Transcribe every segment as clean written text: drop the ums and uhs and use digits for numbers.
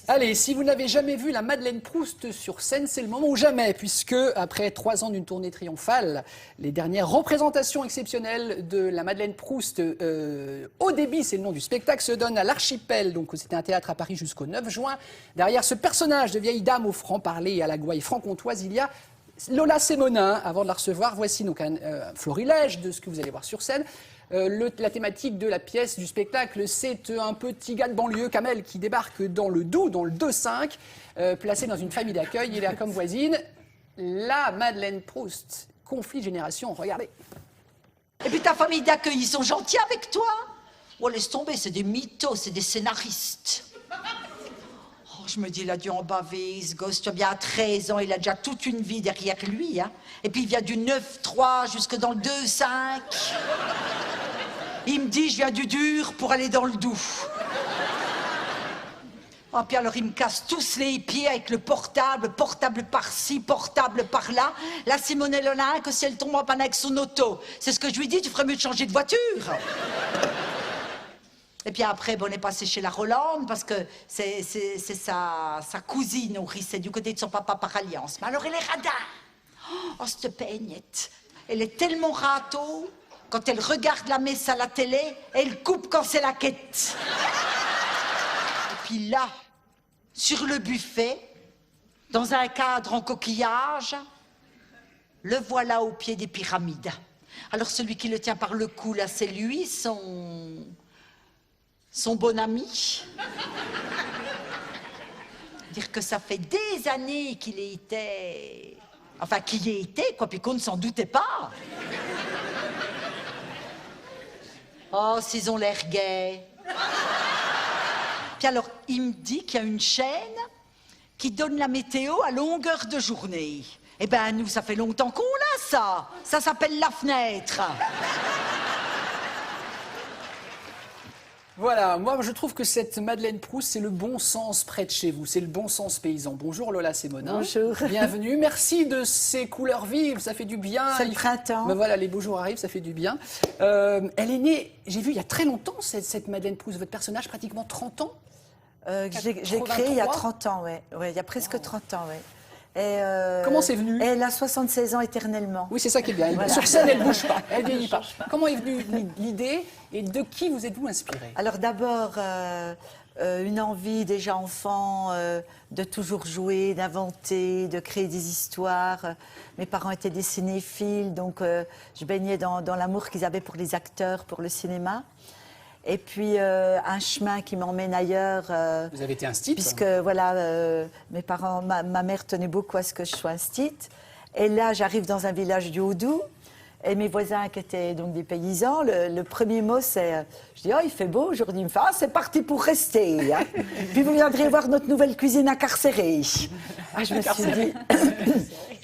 Allez, si vous n'avez jamais vu la Madeleine Proust sur scène, c'est le moment ou jamais, puisque après 3 ans d'une tournée triomphale, les dernières représentations exceptionnelles de la Madeleine Proust, au débit, c'est le nom du spectacle, se donnent à l'Archipel, donc c'était un théâtre à Paris jusqu'au 9 juin. Derrière ce personnage de vieille dame au franc-parler et à la gouaille franc-comtoise, il y a Lola Sémonin. Avant de la recevoir, voici donc un florilège de ce que vous allez voir sur scène. La thématique de la pièce, du spectacle, c'est un petit gars de banlieue, Kamel, qui débarque dans le Doubs, dans le 2-5, placé dans une famille d'accueil. Il a comme voisine la Madeleine Proust. Conflit de génération, regardez. Et puis ta famille d'accueil, ils sont gentils avec toi? Oh, laisse tomber, c'est des mythos, c'est des scénaristes. Oh, je me dis, il a dû en baver, ce gosse, tu vois bien, à 13 ans, il a déjà toute une vie derrière lui. Hein. Et puis il vient du 9-3 jusque dans le 2-5. Il me dit, je viens du dur pour aller dans le doux. Oh, puis alors, il me casse tous les pieds avec le portable par-ci, portable par-là. La Simonelle Olin, que si elle tombe en panne avec son auto, c'est ce que je lui dis, tu ferais mieux de changer de voiture. Et puis après, bon, on est passé chez la Rolande, parce que c'est sa cousine au riz, c'est du côté de son papa par alliance. Mais alors, elle est radin. Oh, cette peignette. Elle est tellement râteau. Quand elle regarde la messe à la télé, elle coupe quand c'est la quête. Et puis là, sur le buffet, dans un cadre en coquillage, le voilà au pied des pyramides. Alors celui qui le tient par le cou, là, c'est lui, son bon ami. Dire que ça fait des années qu'il y était... Enfin, qu'il y était, quoi, puis qu'on ne s'en doutait pas. Oh, s'ils ont l'air gays. Puis alors, il me dit qu'il y a une chaîne qui donne la météo à longueur de journée. Eh ben, nous, ça fait longtemps qu'on l'a, ça. Ça s'appelle la fenêtre. Voilà, moi je trouve que cette Madeleine Proust, c'est le bon sens près de chez vous, c'est le bon sens paysan. Bonjour Lola Sémonin. Bonjour. Bienvenue, merci de ces couleurs vives, ça fait du bien. C'est le printemps. Ben voilà, les beaux jours arrivent, ça fait du bien. Elle est née, j'ai vu il y a très longtemps, cette Madeleine Proust, votre personnage, pratiquement 30 ans. J'ai créé il y a 30 ans, ouais. Il y a presque 30 ans, ouais. Et comment c'est venu? Elle a 76 ans éternellement. Oui, c'est ça qui est bien. Voilà. Sur scène, elle ne bouge pas, elle ne vieillit pas. Comment est venue l'idée et de qui vous êtes-vous inspiré? Alors d'abord, une envie déjà enfant de toujours jouer, d'inventer, de créer des histoires. Mes parents étaient des cinéphiles, donc je baignais dans l'amour qu'ils avaient pour les acteurs, pour le cinéma. Et puis un chemin qui m'emmène ailleurs. Vous avez été instite? Puisque voilà, mes parents, ma mère tenait beaucoup à ce que je sois instite. Et là, j'arrive dans un village du Haut-Doubs. Et mes voisins qui étaient donc des paysans, le premier mot c'est, je dis, oh il fait beau aujourd'hui. Il me fait, ah c'est parti pour rester. Hein. Puis vous viendrez voir notre nouvelle cuisine incarcérée. Ah, je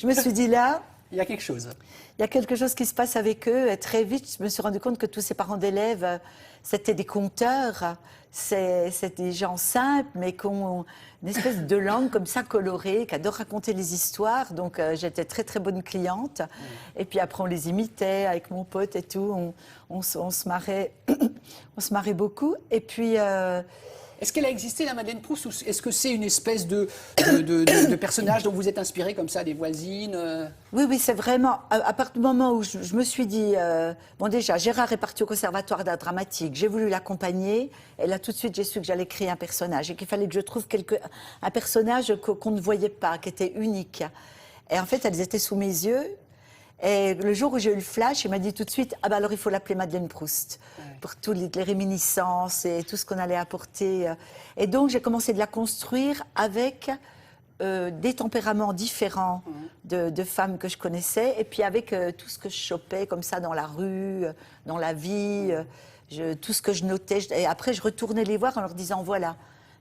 me suis dit là. Il y a quelque chose. Il y a quelque chose qui se passe avec eux. Et très vite, je me suis rendu compte que tous ces parents d'élèves, c'était des conteurs. C'est des gens simples, mais qui ont une espèce de langue comme ça colorée, qui adorent raconter les histoires. Donc j'étais très très bonne cliente. Et puis après, on les imitait avec mon pote et tout. On se marrait, on se marrait beaucoup. Et puis... Est-ce qu'elle a existé, la Madeleine Proust, ou est-ce que c'est une espèce de personnage dont vous êtes inspiré comme ça, des voisines? Oui, c'est vraiment, à partir du moment où je me suis dit, bon déjà, Gérard est parti au Conservatoire d'art dramatique, j'ai voulu l'accompagner, et là tout de suite j'ai su que j'allais créer un personnage, et qu'il fallait que je trouve un personnage qu'on ne voyait pas, qui était unique. Et en fait, elles étaient sous mes yeux, et le jour où j'ai eu le flash, il m'a dit tout de suite, ah ben alors il faut l'appeler Madeleine Proust, pour toutes les réminiscences et tout ce qu'on allait apporter. Et donc j'ai commencé de la construire avec des tempéraments différents de femmes que je connaissais, et puis avec tout ce que je chopais comme ça dans la rue, dans la vie, tout ce que je notais. Et après je retournais les voir en leur disant, voilà,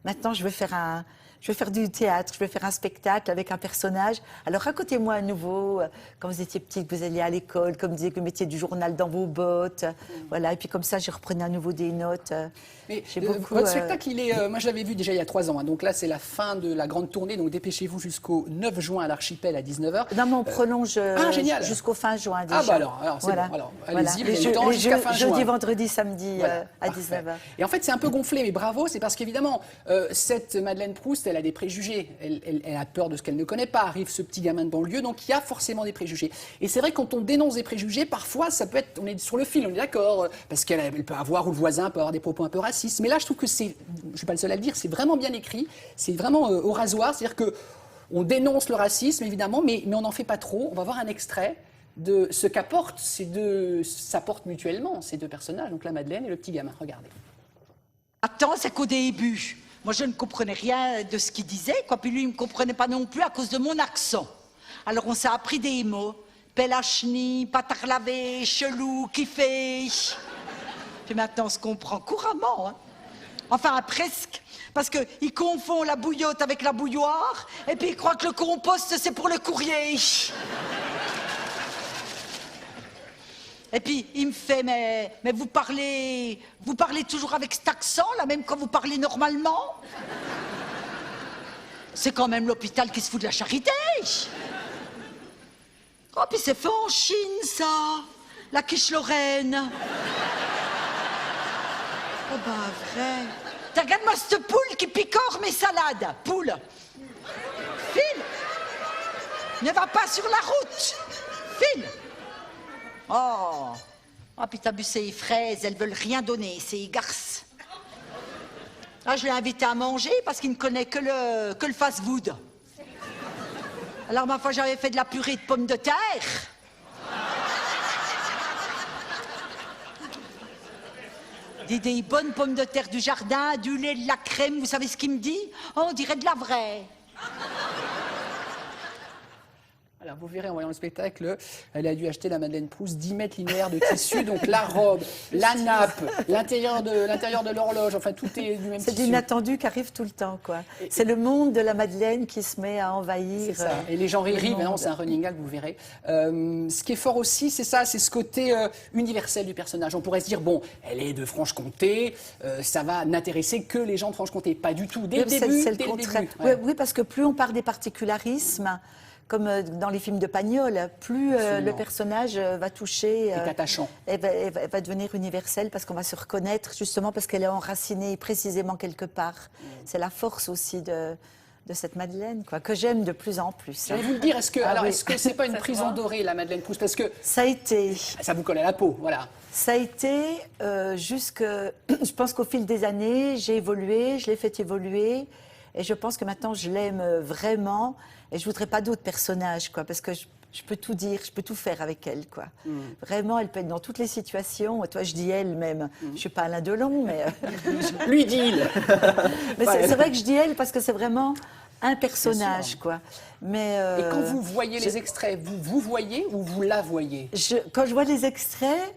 maintenant je veux faire je vais faire du théâtre, je vais faire un spectacle avec un personnage. Alors racontez-moi à nouveau, quand vous étiez petite, vous alliez à l'école, comme vous disiez que vous mettiez du journal dans vos bottes. Voilà, et puis comme ça, je reprenais à nouveau des notes. Mais J'ai beaucoup, votre spectacle, il est, moi je l'avais vu déjà il y a 3 ans, hein, donc là c'est la fin de la grande tournée, donc dépêchez-vous jusqu'au 9 juin à l'Archipel à 19h. Non, mais on prolonge génial. jusqu'au fin juin déjà. Ah bah alors c'est bon, alors allez-y, vous avez le temps Les jusqu'à fin juin. jeudi, vendredi, samedi Voilà, à parfait. 19h. Et en fait, c'est un peu gonflé, mais bravo, c'est parce qu'évidemment, cette Madeleine Proust, elle a des préjugés. Elle a peur de ce qu'elle ne connaît pas. Arrive ce petit gamin de banlieue, donc il y a forcément des préjugés. Et c'est vrai, quand on dénonce des préjugés, parfois, ça peut être, on est sur le fil, on est d'accord, parce qu'elle peut avoir, ou le voisin peut avoir des propos un peu racistes. Mais là, je trouve que je ne suis pas le seul à le dire, c'est vraiment bien écrit, c'est vraiment au rasoir, c'est-à-dire que on dénonce le racisme, évidemment, mais on n'en fait pas trop. On va voir un extrait de ce qu'apportent s'apportent mutuellement ces deux personnages, donc la Madeleine et le petit gamin. Regardez. Attends, c'est qu'au début, moi je ne comprenais rien de ce qu'il disait, quoi. Puis lui, il ne me comprenait pas non plus à cause de mon accent. Alors on s'est appris des mots. Pelachni, patarlavé, chelou, kiffé. Puis maintenant on se comprend couramment, hein. Enfin, presque. Parce qu'il confond la bouillotte avec la bouilloire, et puis il croit que le compost, c'est pour le courrier. Et puis, il me fait, mais vous parlez toujours avec cet accent, là, même quand vous parlez normalement? C'est quand même l'hôpital qui se fout de la charité. Oh, puis c'est fait en Chine, ça. La quiche Lorraine. Oh, bah, vrai. Regarde-moi cette poule qui picore mes salades. Poule. File. Ne va pas sur la route. File. Oh. Oh, puis t'as bu ces fraises, elles veulent rien donner, ces garces. Là, je l'ai invité à manger parce qu'il ne connaît que le fast-food. Alors, ma foi, j'avais fait de la purée de pommes de terre. Des bonnes pommes de terre du jardin, du lait, de la crème, vous savez ce qu'il me dit? Oh, on dirait de la vraie. Alors, vous verrez en voyant le spectacle, elle a dû acheter la Madeleine Proust 10 mètres linéaires de tissu, donc la robe, la nappe, l'intérieur de l'horloge, enfin tout est du même tissu. C'est l'inattendu qui arrive tout le temps, quoi. C'est le monde de la Madeleine qui se met à envahir. C'est ça. Et les gens rient, maintenant c'est un running gag, vous verrez. Ce qui est fort aussi, c'est ça, c'est ce côté universel du personnage. On pourrait se dire, bon, elle est de Franche-Comté, ça va n'intéresser que les gens de Franche-Comté. Pas du tout, dès le début. C'est le contraire. Ouais. Oui, parce que plus on parle des particularismes, comme dans les films de Pagnol, plus le personnage va toucher. C'est attachant. Elle va devenir universelle parce qu'on va se reconnaître, justement parce qu'elle est enracinée précisément quelque part. C'est la force aussi de cette Madeleine, quoi, que j'aime de plus en plus. J'allais vous le dire, est-ce que c'est pas une prison dorée, la Madeleine Proust? Parce que ça a été. Ça vous colle à la peau, voilà. Ça a été jusque. Je pense qu'au fil des années, j'ai évolué, je l'ai fait évoluer. Et je pense que maintenant, je l'aime vraiment. Et je ne voudrais pas d'autres personnages, quoi, parce que je peux tout dire, je peux tout faire avec elle, quoi. Vraiment, elle peut être dans toutes les situations. Et toi, je dis elle même. Je ne suis pas Alain Delon, mais... Lui dit il. Mais c'est vrai que je dis elle parce que c'est vraiment un personnage, quoi. Mais, et quand vous voyez les extraits, vous voyez ou vous la voyez? Quand je vois les extraits...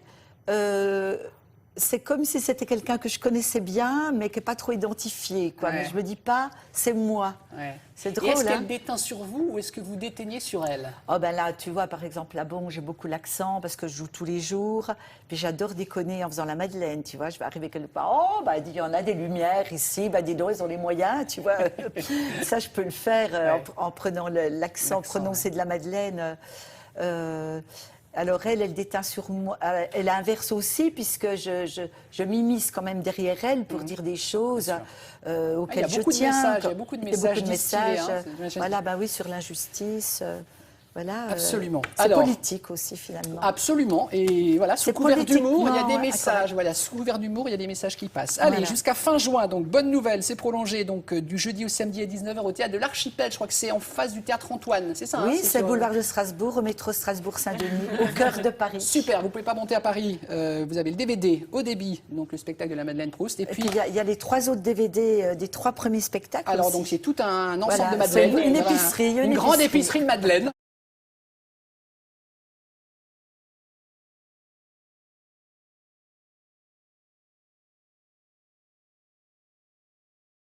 c'est comme si c'était quelqu'un que je connaissais bien, mais qui n'est pas trop identifié, quoi. Ouais. Mais je me dis pas, c'est moi. Ouais. C'est drôle, est-ce qu'elle hein. déteint sur vous ou est-ce que vous déteignez sur elle? Oh ben là, tu vois, par exemple, là, bon, j'ai beaucoup l'accent parce que je joue tous les jours. Puis j'adore déconner en faisant la Madeleine, tu vois. Je vais arriver quelque part, oh, bah, il y en a des lumières ici, bah, dis donc, ils ont les moyens, tu vois. Ça, je peux le faire en prenant l'accent prononcé de la Madeleine. Alors elle déteint sur moi, elle inverse aussi puisque je m'immisce quand même derrière elle pour dire des choses auxquelles je tiens. Il y a beaucoup de messages distillés. Hein, voilà, bah oui, sur l'injustice. Voilà, absolument. C'est politique aussi finalement. Absolument. Et voilà, sous couvert d'humour, il y a des messages. D'accord. Voilà, sous couvert d'humour, il y a des messages qui passent. Allez, voilà. Jusqu'à fin juin. Donc bonne nouvelle, c'est prolongé donc du jeudi au samedi à 19h au théâtre de l'Archipel. Je crois que c'est en face du théâtre Antoine, c'est ça? Oui, hein, c'est boulevard de Strasbourg, au métro Strasbourg-Saint-Denis, au cœur de Paris. Super. Vous pouvez pas monter à Paris. Vous avez le DVD au débit, donc le spectacle de la Madeleine Proust. Et puis il y a les 3 autres DVD des 3 premiers spectacles. Alors aussi. donc c'est tout un ensemble de Madeleine. Une épicerie, une grande épicerie de Madeleine.